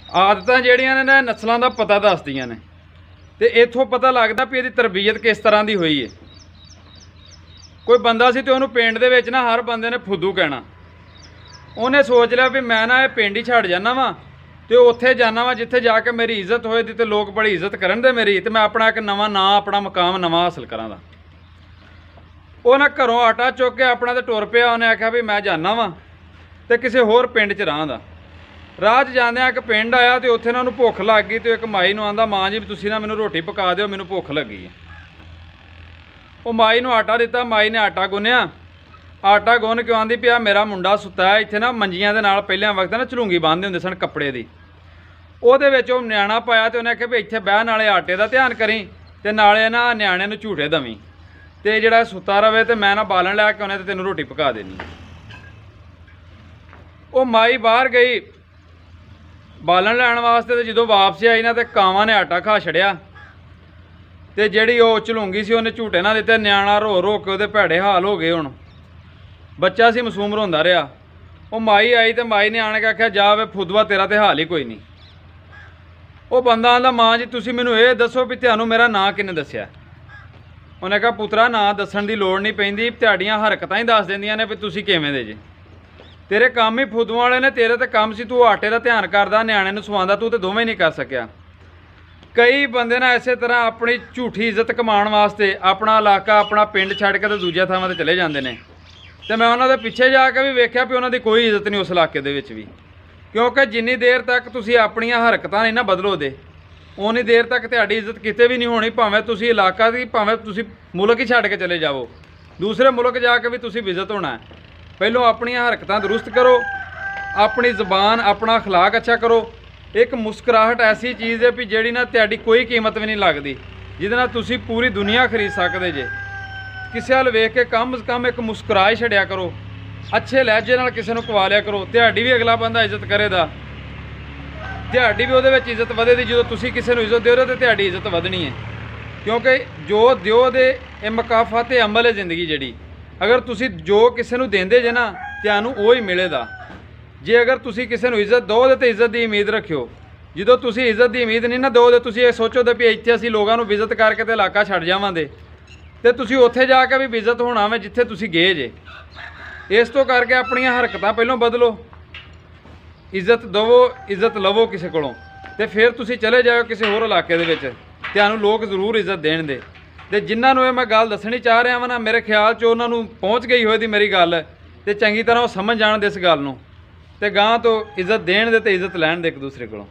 ਆਦਤਾਂ ਜਿਹੜੀਆਂ ਨੇ ਨਾ ਨਸਲਾਂ ਦਾ ਪਤਾ ਦੱਸਦੀਆਂ ਨੇ ਤੇ ਇੱਥੋਂ ਪਤਾ ਲੱਗਦਾ ਵੀ ਇਹਦੀ ਤਰਬੀਅਤ ਕਿਸ ਤਰ੍ਹਾਂ ਦੀ ਹੋਈ ਹੈ। ਕੋਈ ਬੰਦਾ ਸੀ ਤੇ ਉਹਨੂੰ ਪਿੰਡ ਦੇ ਵਿੱਚ ਨਾ ਹਰ ਬੰਦੇ ਨੇ ਫੁੱਦੂ ਕਹਿਣਾ। ਉਹਨੇ ਸੋਚ ਲਿਆ ਵੀ ਮੈਂ ਨਾ ਇਹ ਪਿੰਡ ਹੀ ਛੱਡ ਜਾਣਾ ਵਾ ਤੇ ਉੱਥੇ ਜਾਣਾ ਵਾ ਜਿੱਥੇ ਜਾ ਕੇ ਮੇਰੀ ਇੱਜ਼ਤ ਹੋਏ ਦੀ ਤੇ ਲੋਕ ਬੜੀ ਇੱਜ਼ਤ ਕਰਨ ਦੇ ਮੇਰੀ, ਤੇ ਮੈਂ ਆਪਣਾ ਇੱਕ ਨਵਾਂ ਨਾਂ ਆਪਣਾ ਮਕਾਮ ਨਵਾਂ ਹਾਸਲ ਕਰਾਂ ਦਾ। ਉਹ ਨਾ ਘਰੋਂ ਆਟਾ ਚੁੱਕ ਕੇ ਆਪਣਾ ਤੇ ਟੁਰ ਪਿਆ। ਉਹਨੇ ਆਖਿਆ ਵੀ ਮੈਂ ਜਾਣਾ ਵਾ ਤੇ ਕਿਸੇ ਹੋਰ ਪਿੰਡ 'ਚ ਰਹਾਂਦਾ। ਰਾਹ 'ਚ ਜਾਂਦਿਆਂ ਇੱਕ ਪਿੰਡ ਆਇਆ ਤੇ ਉੱਥੇ ਨਾ ਉਹਨੂੰ ਭੁੱਖ ਲੱਗ ਗਈ ਤੇ ਇੱਕ ਮਾਈ ਨੂੰ ਆਂਦਾ, ਮਾਂ ਜੀ ਵੀ ਤੁਸੀਂ ਨਾ ਮੈਨੂੰ ਰੋਟੀ ਪਕਾ ਦਿਓ, ਮੈਨੂੰ ਭੁੱਖ ਲੱਗੀ ਹੈ। ਉਹ ਮਾਈ ਨੂੰ ਆਟਾ ਦਿੱਤਾ। ਮਾਈ ਨੇ ਆਟਾ ਗੁੰਨਿਆ। ਆਟਾ ਗੁੰਨ ਕੇ ਆਂਦੀ ਪਿਆ ਮੇਰਾ ਮੁੰਡਾ ਸੁੱਤਾ ਹੈ ਇੱਥੇ ਨਾ ਮੰਜੀਆਂ ਦੇ ਨਾਲ, ਪਹਿਲਿਆਂ ਵਕਤ ਨਾ ਝਲੂੰਗੀ ਬੰਨ੍ਹਦੇ ਹੁੰਦੇ ਸਨ ਕੱਪੜੇ ਦੀ, ਉਹਦੇ ਵਿੱਚ ਉਹ ਨਿਆਣਾ ਪਾਇਆ ਤੇ ਉਹਨੇ ਆਖਿਆ ਵੀ ਇੱਥੇ ਬਹਿ, ਨਾਲੇ ਆਟੇ ਦਾ ਧਿਆਨ ਕਰੀ ਤੇ ਨਾਲੇ ਨਾ ਨਿਆਣੇ ਨੂੰ ਝੂਟੇ ਦਵੀਂ ਤੇ ਜਿਹੜਾ ਸੁੱਤਾ ਰਵੇ ਤੇ ਮੈਂ ਨਾ ਬਾਲਣ ਲੈ ਕੇ ਉਹਨੇ ਤੇ ਤੈਨੂੰ ਰੋਟੀ ਪਕਾ ਦੇਣੀ। ਉਹ ਮਾਈ ਬਾਹਰ ਗਈ ਬਾਲਣ ਲੈਣ ਵਾਸਤੇ ਤੇ ਜਦੋਂ ਵਾਪਸ ਆਈ ਨਾ ਤੇ ਕਾਵਾਂ ਨੇ ਆਟਾ ਖਾ ਛੜਿਆ ਤੇ ਜਿਹੜੀ ਉਹ ਝਲੂੰਗੀ ਸੀ ਉਹਨੇ ਝੂਟੇ ਨਾ ਦਿੱਤੇ। ਨਿਆਣਾ ਰੋ ਰੋ ਕੇ ਉਹਦੇ ਭੈੜੇ ਹਾਲ ਹੋ ਗਏ। ਹੁਣ ਬੱਚਾ ਸੀ ਮਾਸੂਮ ਰੋਂਦਾ ਰਿਹਾ। ਉਹ ਮਾਈ ਆਈ ਤੇ ਮਾਈ ਨੇ ਆਣ ਕੇ ਆਖਿਆ ਜਾ ਵੇ ਫੁੱਦਵਾ ਤੇਰਾ ਤੇ ਹਾਲ ਹੀ ਕੋਈ ਨਹੀਂ। ਉਹ ਬੰਦਾ ਆਂਦਾ, ਮਾਂ ਜੀ ਤੁਸੀਂ ਮੈਨੂੰ ਇਹ ਦੱਸੋ ਵੀ ਤੁਹਾਨੂੰ ਮੇਰਾ ਨਾਂ ਕਿਹਨੇ ਦੱਸਿਆ? ਉਹਨੇ ਕਿਹਾ ਪੁੱਤਰਾ ਨਾਂ ਦੱਸਣ ਦੀ ਲੋੜ ਨਹੀਂ ਪੈਂਦੀ, ਤੁਹਾਡੀਆਂ ਹਰਕਤਾਂ ਹੀ ਦੱਸ ਦਿੰਦੀਆਂ ਨੇ ਵੀ ਤੁਸੀਂ ਕਿਵੇਂ ਦੇ ਜੇ। ਤੇਰੇ ਕੰਮ ਹੀ ਫੁੱਦੂਆਂ ਵਾਲੇ ਨੇ, ਤੇਰੇ ਤੇ ਕੰਮ ਸੀ ਤੂੰ ਆਟੇ ਦਾ ਧਿਆਨ ਕਰਦਾ, ਨਿਆਣੇ ਨੂੰ ਸਵਾਉਂਦਾ, ਤੂੰ ਤੇ ਦੋਵੇਂ ਨਹੀਂ ਕਰ ਸਕਿਆ। ਕਈ ਬੰਦੇ ਨਾ ਇਸੇ ਤਰ੍ਹਾਂ ਆਪਣੀ ਝੂਠੀ ਇੱਜ਼ਤ ਕਮਾਉਣ ਵਾਸਤੇ ਆਪਣਾ ਇਲਾਕਾ ਆਪਣਾ ਪਿੰਡ ਛੱਡ ਕੇ ਤੇ ਦੂਜੀਆਂ ਥਾਵਾਂ 'ਤੇ ਚਲੇ ਜਾਂਦੇ ਨੇ ਤੇ ਮੈਂ ਉਹਨਾਂ ਦੇ ਪਿੱਛੇ ਜਾ ਕੇ ਵੀ ਵੇਖਿਆ ਵੀ ਉਹਨਾਂ ਦੀ ਕੋਈ ਇੱਜ਼ਤ ਨਹੀਂ ਉਸ ਇਲਾਕੇ ਦੇ ਵਿੱਚ ਵੀ, ਕਿਉਂਕਿ ਜਿੰਨੀ ਦੇਰ ਤੱਕ ਤੁਸੀਂ ਆਪਣੀਆਂ ਹਰਕਤਾਂ ਨਹੀਂ ਨਾ ਬਦਲੋਦੇ ਉਨੀ ਦੇਰ ਤੱਕ ਤੁਹਾਡੀ ਇੱਜ਼ਤ ਕਿਤੇ ਵੀ ਨਹੀਂ ਹੋਣੀ। ਭਾਵੇਂ ਤੁਸੀਂ ਇਲਾਕਾ ਦੀ, ਭਾਵੇਂ ਤੁਸੀਂ ਮੁਲਕ ਹੀ ਛੱਡ ਕੇ ਚਲੇ ਜਾਵੋ, ਦੂਸਰੇ ਮੁਲਕ ਜਾ ਕੇ ਵੀ ਤੁਸੀਂ ਇੱਜ਼ਤ ਹੋਣਾ ਹੈ। ਪਹਿਲੋਂ ਆਪਣੀਆਂ ਹਰਕਤਾਂ ਦਰੁਸਤ ਕਰੋ, ਆਪਣੀ ਜ਼ਬਾਨ ਆਪਣਾ ਅਖਲਾਕ ਅੱਛਾ ਕਰੋ। ਇੱਕ ਮੁਸਕਰਾਹਟ ਐਸੀ ਚੀਜ਼ ਹੈ ਵੀ ਜਿਹੜੀ ਨਾ ਤੁਹਾਡੀ ਕੋਈ ਕੀਮਤ ਵੀ ਨਹੀਂ ਲੱਗਦੀ, ਜਿਹਦੇ ਨਾਲ ਤੁਸੀਂ ਪੂਰੀ ਦੁਨੀਆ ਖਰੀਦ ਸਕਦੇ ਜੇ। ਕਿਸੇ ਵੱਲ ਵੇਖ ਕੇ ਕਮ ਸੇ ਕਮ ਇੱਕ ਮੁਸਕਰਾ ਹੀ ਛੱਡਿਆ ਕਰੋ, ਅੱਛੇ ਲਹਿਜੇ ਨਾਲ ਕਿਸੇ ਨੂੰ ਖਵਾ ਲਿਆ ਕਰੋ, ਤੁਹਾਡੀ ਵੀ ਅਗਲਾ ਬੰਦਾ ਇੱਜ਼ਤ ਕਰੇਗਾ, ਤੁਹਾਡੀ ਵੀ ਉਹਦੇ ਵਿੱਚ ਇੱਜ਼ਤ ਵਧੇਗੀ। ਜਦੋਂ ਤੁਸੀਂ ਕਿਸੇ ਨੂੰ ਇੱਜ਼ਤ ਦਿਓ ਤਾਂ ਤੁਹਾਡੀ ਇੱਜ਼ਤ ਵਧਣੀ ਹੈ, ਕਿਉਂਕਿ ਜੋ ਦਿਓ ਦੇ ਇਹ ਮੁਕਾਫਾਤ ਅਮਲ ਹੈ ਜ਼ਿੰਦਗੀ ਜਿਹੜੀ। ਅਗਰ ਤੁਸੀਂ ਜੋ ਕਿਸੇ ਨੂੰ ਦਿੰਦੇ ਜੇ ਨਾ ਤੁਹਾਨੂੰ ਉਹ ਹੀ ਮਿਲੇਗਾ। ਜੇ ਅਗਰ ਤੁਸੀਂ ਕਿਸੇ ਨੂੰ ਇੱਜ਼ਤ ਦਿਓ ਤੇ ਇੱਜ਼ਤ ਦੀ ਉਮੀਦ ਰੱਖਿਓ। ਜਦੋਂ ਤੁਸੀਂ ਇੱਜ਼ਤ ਦੀ ਉਮੀਦ ਨਹੀਂ ਨਾ ਦਿਓ ਤੇ ਤੁਸੀਂ ਇਹ ਸੋਚੋ ਵੀ ਇੱਥੇ ਅਸੀਂ ਲੋਕਾਂ ਨੂੰ ਇੱਜ਼ਤ ਕਰਕੇ ਤੇ ਇਲਾਕਾ ਛੱਡ ਜਾਵਾਂਗੇ ਤੇ ਤੁਸੀਂ ਉੱਥੇ ਜਾ ਕੇ ਵੀ ਇੱਜ਼ਤ ਹੋਣਾ ਵੇ ਜਿੱਥੇ ਤੁਸੀਂ ਗਏ ਜੇ। ਇਸ ਤੋਂ ਕਰਕੇ ਆਪਣੀਆਂ ਹਰਕਤਾਂ ਪਹਿਲਾਂ ਬਦਲੋ, ਇੱਜ਼ਤ ਦੇਵੋ, ਇੱਜ਼ਤ ਲਵੋ ਕਿਸੇ ਕੋਲੋਂ, ਤੇ ਫਿਰ ਤੁਸੀਂ ਚਲੇ ਜਾਓ ਕਿਸੇ ਹੋਰ ਇਲਾਕੇ ਦੇ ਵਿੱਚ, ਤੁਹਾਨੂੰ ਲੋਕ ਜ਼ਰੂਰ ਇੱਜ਼ਤ ਦੇਣਗੇ। ਤੇ ਜਿਨ੍ਹਾਂ ਨੂੰ ਇਹ ਮੈਂ ਗੱਲ ਦੱਸਣੀ ਚਾਹ ਰਿਹਾ ਵਾਂ ਨਾ, ਮੇਰੇ ਖਿਆਲ 'ਚ ਉਹਨਾਂ ਨੂੰ ਪਹੁੰਚ ਗਈ ਹੋਏ ਦੀ ਮੇਰੀ ਗੱਲ, ਤੇ ਚੰਗੀ ਤਰ੍ਹਾਂ ਉਹ ਸਮਝ ਜਾਣ ਦੇ ਇਸ ਗੱਲ ਨੂੰ, ਤੇ ਗਾਂ ਤੋਂ ਇੱਜ਼ਤ ਦੇਣ ਦੇ ਤੇ ਇੱਜ਼ਤ ਲੈਣ ਦੇ ਇੱਕ ਦੂਸਰੇ ਕੋਲੋਂ।